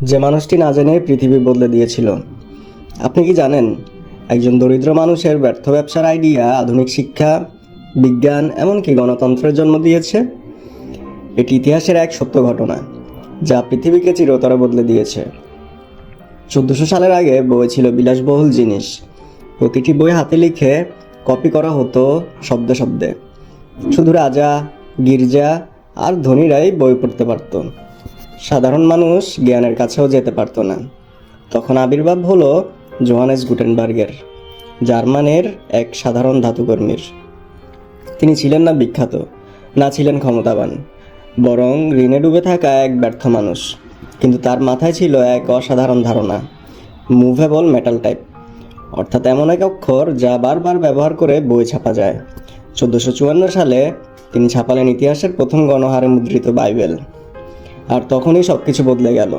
যে মানুষটি না জেনে পৃথিবী বদলে দিয়েছিল। আপনি কি জানেন, একজন দরিদ্র মানুষের ব্যর্থ ব্যবসার আইডিয়া আধুনিক শিক্ষা, বিজ্ঞান, এমনকি গণতন্ত্রের জন্ম দিয়েছে? এটি ইতিহাসের এক সত্য ঘটনা, যা পৃথিবীকে চিরতরে বদলে দিয়েছে। 1400 সালের আগে বই ছিল বিলাসবহুল জিনিস। প্রতিটি বই হাতে লিখে কপি করা হতো শব্দে শব্দে। শুধু রাজা, গির্জা আর ধনীরাই বই পড়তে পারত। সাধারণ মানুষ জ্ঞানের কাছেও যেতে পারত না। তখন আবির্ভাব হলো জোহানেস গুটেনবার্গের, জার্মানের এক সাধারণ ধাতুকর্মীর। তিনি ছিলেন না বিখ্যাত, না ছিলেন ক্ষমতাবান, বরং ঋণে ডুবে থাকা এক ব্যর্থ মানুষ। কিন্তু তার মাথায় ছিল এক অসাধারণ ধারণা, মুভেবল মেটাল টাইপ, অর্থাৎ এমন এক অক্ষর যা বারবার ব্যবহার করে বই ছাপা যায়। 1454 সালে তিনি ছাপালেন ইতিহাসের প্রথম গণহারে মুদ্রিত বাইবেল। আর তখনই সব কিছু বদলে গেল।